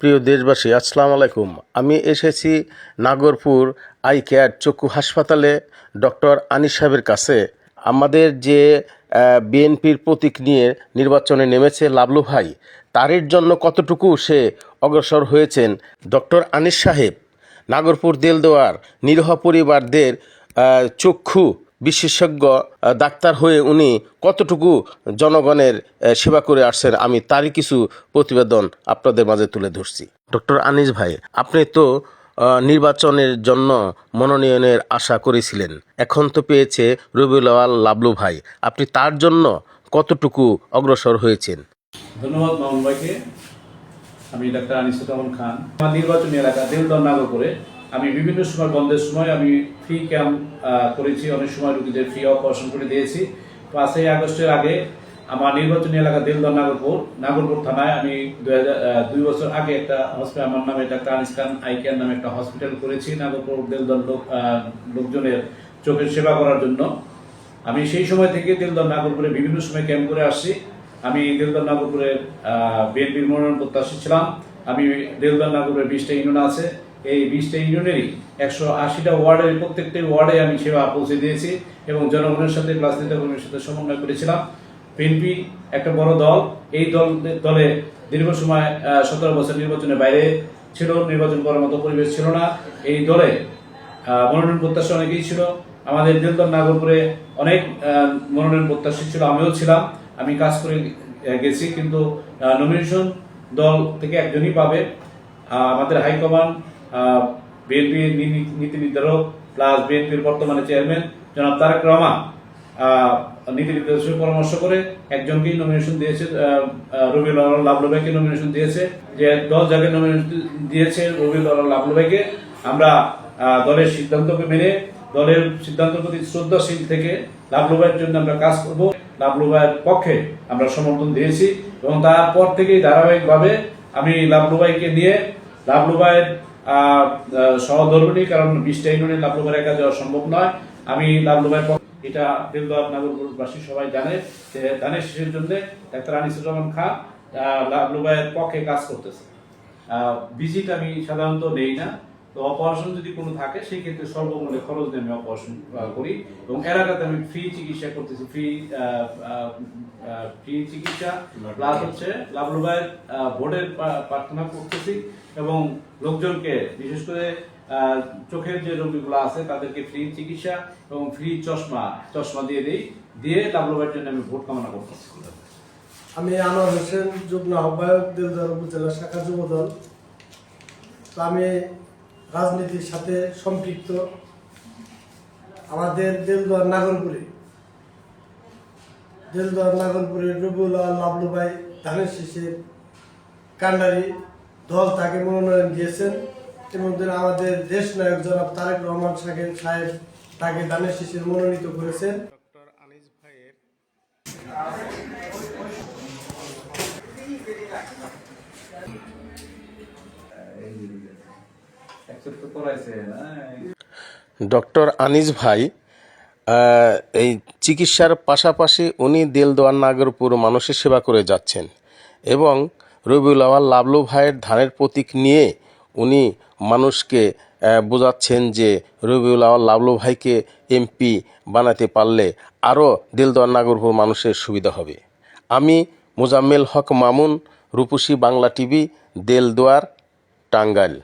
প্রিয় দেশবাসী, আসসালামু আলাইকুম। আমি এসেছি নাগরপুর আই কেয়ার চক্ষু হাসপাতালে ডক্টর আনিস সাহেবের কাছে। আমাদের যে বিএনপির প্রতীক নিয়ে নির্বাচনে নেমেছে লাবলু ভাই, তারই জন্য কতটুকু সে অগ্রসর হয়েছেন। ডক্টর আনিস সাহেব নাগরপুর দেলদুয়ার নিরীহ পরিবারদের চক্ষু বিশেষজ্ঞ ডাক্তার হয়ে উনি কতটুকু জনগণের সেবা করে আসছেন, আমি তারই কিছু প্রতিবেদন আপনাদের মাঝে তুলে ধরছি। ডক্টর আনিস ভাই, আপনি তো নির্বাচনের জন্য মনোনয়নের আশা করেছিলেন, এখন তো পেয়েছে রবিউল আওয়াল লাবলু ভাই, আপনি তার জন্য কতটুকু অগ্রসর হয়েছেন? ধন্যবাদ মামুন ভাইকে। আমি ডাক্তার আনিসুজ্জামান খান। আমার নির্বাচনী এলাকা দেলদুয়ার নাগরপুরে আমি বিভিন্ন সময় বন্ধের সময় আমি ফ্রি ক্যাম্প করেছি, অনেক সময় রোগীদের ফ্রি অপারেশন করে দিয়েছি। 5ই আগস্টের আগে আমার নির্বাচনী এলাকা দেলদুয়ার নাগরপুর থানায় আমি 2 বছর আগে একটা হসপিটাল, আমার নামে ডাক্তার আনিস খান আই কেয়ার নামে একটা হসপিটাল করেছি নাগরপুর দেলদুয়ার লোকজনের চোখের সেবা করার জন্য। আমি সেই সময় থেকে দেলদুয়ার নাগরপুরে বিভিন্ন সময় ক্যাম্প করে আসছি। আমি দেলদুয়ার নাগরপুরের বিএনপির মনোনয়ন প্রত্যাশী ছিলাম। আমি দেলদুয়ার নাগরপুরের 20টা ইউনিয়ন আছে, এই 20টা ইউনিয়নেরই 180টা ওয়ার্ডের প্রত্যেকটি ওয়ার্ডে আমি সেবা পৌঁছে দিয়েছি এবং জনগণের সাথে প্লাস নেতাকর্মীর সাথে সমন্বয় করেছিলাম। বিএনপি একটা বড় দল, এই দলে দীর্ঘ সময় 17 বছর নির্বাচনের বাইরে ছিল, নির্বাচন করার মতো পরিবেশ ছিল না। এই দলে মনোনয়ন প্রত্যাশী অনেকেই ছিল। আমাদের দেলদুয়ার নাগরপুরে অনেক মনোনয়ন প্রত্যাশী ছিল, আমিও ছিলাম। আমি কাজ করে গেছি, কিন্তু নমিনেশন দল থেকে একজনই পাবে। আমাদের হাইকমান্ড, বিএনপির নীতি নির্ধারক প্লাস বিএনপির বর্তমানে চেয়ারম্যান জনাব তারেক রহমান নীতি নির্ধারকের পরামর্শ করে একজনকেই নমিনেশন দিয়েছে, রবিউল আওয়াল লাবলু ভাইকে নমিনেশন দিয়েছে। যে দল যাকে নমিনেশন দিয়েছে রবিউল আওয়াল লাবলু ভাইকে, আমরা দলের সিদ্ধান্তকে মেনে দলের সিদ্ধান্তের প্রতি শ্রদ্ধাশীল থেকে লাবলু ভাইয়ের জন্য আমরা কাজ করব। লাবলু ভাইয়ের পক্ষে আমরা সমর্থন দিয়েছি এবং তারপর থেকেই ধারাবাহিকভাবে আমি লাবলু ভাইকে নিয়ে, লাবলু ভাইয়ের সহধর্মিণী, কারণ 20টা ইউনিয়নে লাবলু ভাইয়ের একা যাওয়া সম্ভব নয়। আমি লাবলু ভাইয়ের এটা দেলদুয়ার নাগরপুরবাসী সবাই জানে যে ধানের শীষের জন্য ডাক্তার আনিসুজ্জামান খান লাবলু ভাইয়ের পক্ষে কাজ করতেছে। ভিজিট আমি সাধারণত নেই না, তো অপারেশন যদি কোনো থাকে সেই ক্ষেত্রে সর্বমূল্যে খরচ দিয়ে আমি অপারেশন করি এবং এলাকাতে আমি ফ্রি চিকিৎসা করতেছি, ফ্রি চিকিৎসা প্লাস হচ্ছে লাবলু ভাইয়ের ভোটের প্রার্থনা করতেছি এবং লোকজনকে বিশেষ করে চোখের যে রোগীগুলো আছে তাদেরকে ফ্রি চিকিৎসা এবং ফ্রি চশমা দিয়ে লাবলু ভাইয়ের জন্য আমি ভোট কামনা করতেছি। আমি আনোয়ার হোসেন, যুগ্ম আহ্বায়ক দেলদুয়ার উপজেলা শাখা যুবদল। তো আমি রাজনীতির সাথে সম্পৃক্ত। আমাদের দেলদুয়ার নাগরপুরে রবিউল আওয়াল লাবলু ভাই ধানের শীষের কান্ডারি দল তাকে মনোনয়ন দিয়েছেন এবং আমাদের দেশ নায়ক জনাব তারেক রহমান সাহেব তাকে ধানের শীষের মনোনীত করেছেন। ডক্টর আনিস ভাইয়ের ডক্টর আনিস ভাই এই চিকিৎসার পাশাপাশি উনি দেলদুয়ার নাগরপুর মানুষের সেবা করে যাচ্ছেন এবং রবিউল আওয়াল লাবলু ভাইয়ের ধানের প্রতীক নিয়ে উনি মানুষকে বোঝাচ্ছেন যে রবিউল আওয়াল লাবলু ভাইকে এমপি বানাতে পারলে আরও দেলদুয়ার নাগরপুর মানুষের সুবিধা হবে। আমি মোজাম্মেল হক মামুন, রূপসী বাংলা টিভি, দেলদুয়ার, টাঙ্গাইল।